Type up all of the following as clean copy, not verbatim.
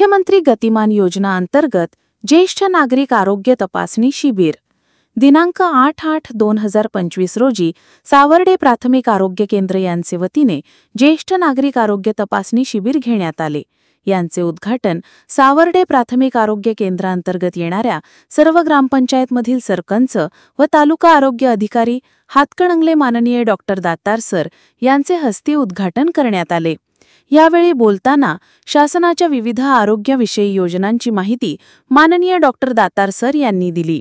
मुख्यमंत्री गतिमान योजना अंतर्गत ज्येष्ठ नागरिक आरोग्य तपासणी शिबिर दिनांक 8/8/2025 रोजी सावर्डे प्राथमिक आरोग्य केंद्र यांचे वतीने ज्येष्ठ नागरिक आरोग्य तपासणी शिबिर घेण्यात आले। यांचे उद्घाटन सावर्डे प्राथमिक आरोग्य केंद्रांतर्गत येणाऱ्या सर्व ग्रामपंचायतमधील सरपंच व तालुका आरोग्य अधिकारी हातकणंगले माननीय डॉक्टर दातार सर यांचे हस्ते उद्घाटन करण्यात आले। यावेळी बोलताना शासनाच्या विविध आरोग्यविषयी योजनांची माहिती माननीय डॉक्टर दातार सर यांनी दिली।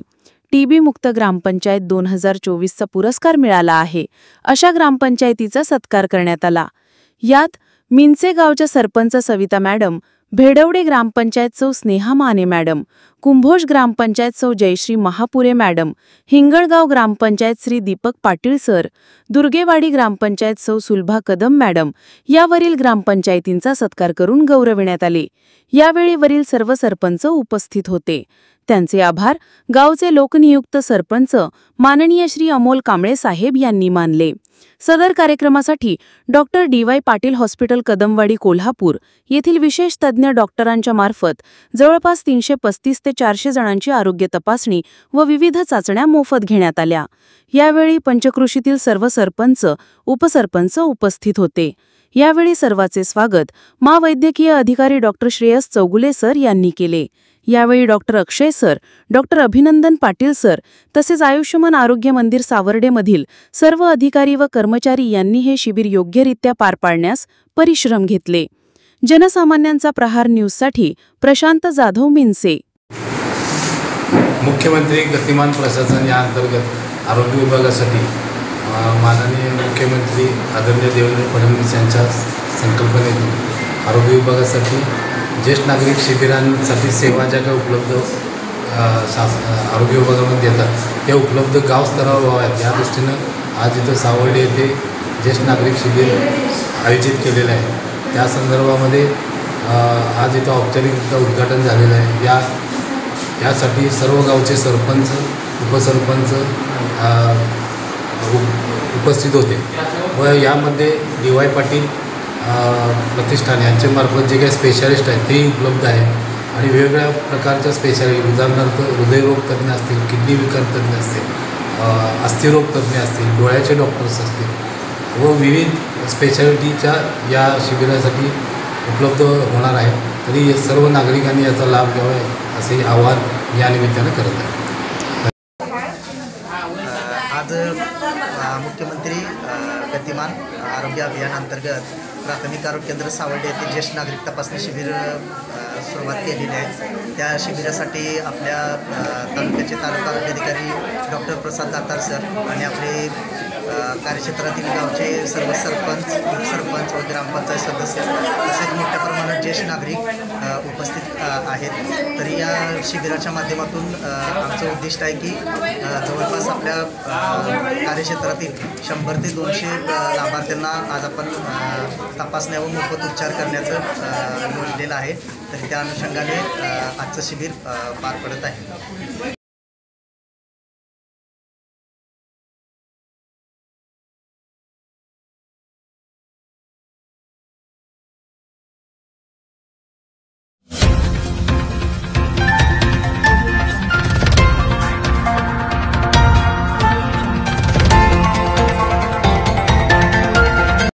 टीबी मुक्त ग्रामपंचायत 2024चा पुरस्कार मिळाला आहे, अशा ग्रामपंचायतीचा सत्कार करण्यात आला। यात मिंचे गावच्या सरपंच सविता मॅडम, भेडवडे ग्रामपंचायत सौ स्नेहा माने मॅडम, कुंभोज ग्रामपंचायत सौ जयश्री महापुरे मॅडम, हिंगळगाव ग्रामपंचायत श्री दीपक पाटील सर, दुर्गेवाडी ग्रामपंचायत सौ सुलभा कदम मॅडम यावरील ग्रामपंचायतींचा सत्कार करून गौरविण्यात आले। यावेळी वरील सर्व सरपंच उपस्थित होते। त्यांचे आभार गावचे लोकनियुक्त सरपंच माननीय श्री अमोल कांबळे साहेब यांनी मानले। सदर कार्यक्रमासाठी doctor DY Patil hospital Kadamwadi Kolhapur येथील विशेष तज्ज्ञ डॉक्टरांच्या मार्फत जवळपास 335 ते 400 जणांची आरोग्य तपासणी व विविध चाचण्या मोफत घेण्यात आल्या। यावेळी पंचकृषीतील सर्व सरपंच, उपसरपंच उपस्थित होते। यावेळी सर्वांचे स्वागत महावैद्यकीय अधिकारी डॉक्टर श्रेयस चौगुले सर यांनी केले। यावेळी डॉक्टर अक्षय सर, डॉक्टर अभिनंदन पाटील सर तसेच आयुष्यमान आरोग्य मंदिर सावर्डेमधील सर्व अधिकारी व कर्मचारी यांनी हे शिबिर योग्यरित्या पार पाडण्यास परिश्रम घेतले। जनसामान्यांचा प्रहार न्यूजसाठी प्रशांत जाधव मिंचे। मुख्यमंत्री गतिमान प्रशासन या अंतर्गत आरोग्य विभागासाठी माननीय मुख्यमंत्री आदरणीय देवेंद्र फडणवीस यांच्या संकल्पनेतून आरोग्य विभागासाठी ज्येष्ठ नागरिक शिबिरांसाठी सेवा ज्या काही उपलब्ध आरोग्य विभागामध्ये देतात त्या उपलब्ध गाव स्तरावर व्हाव्यात या दृष्टीनं आज इथं सावर्डे येथे ज्येष्ठ नागरिक शिबिर आयोजित केलेलं आहे। त्या संदर्भामध्ये आज इथं औपचारिकरित्या उद्घाटन झालेलं आहे। यासाठी सर्व गावचे सरपंच, उपसरपंच उपस्थित होते व यामध्ये DY पाटील प्रतिष्ठान यांच्यामार्फत जे काही स्पेशालिस्ट आहेत ते उपलब्ध आहेत आणि वेगवेगळ्या प्रकारच्या स्पेशालिटी उदाहरणार्थ हृदयरोग तज्ज्ञ असतील, किडनी विकार तज्ज्ञ असतील, अस्थिरोग तज्ज्ञ असतील, डोळ्याचे डॉक्टर्स असतील व विविध स्पेशालिटीच्या या शिबिरासाठी उपलब्ध होणार आहे। तरी सर्व नागरिकांनी याचा लाभ घ्यावा असे आवाहन या निमित्तानं करत आहे। आज मुख्यमंत्री गतिमान आरोग्य अभियान अंतर्गत प्राथमिक आरोग्य केंद्र सावर्डे येथे ज्येष्ठ नागरिक तपासणी शिबिर सुरुवात केलेली आहे। त्या शिबिरासाठी आपल्या तालुक्याचे तालुका आरोग्य अधिकारी डॉक्टर प्रसाद दातार सर आणि आपले कार्यक्षेत्रातील गावचे सर्व सरपंच, उपसरपंच व ग्रामपंचायत सदस्य तसेच मोठ्या प्रमाणात ज्येष्ठ नागरिक उपस्थित आहेत। तरी या शिबिराच्या माध्यमातून आमचं उद्दिष्ट आहे की जवळपास आपल्या कार्यक्षेत्रातील 100 ते 200 लाभार्थ्यांना आज आपण तपासण्या व मोफत उपचार करण्याचं योजलेलं आहे। तर त्या अनुषंगाने आजचं शिबिर पार पडत आहे।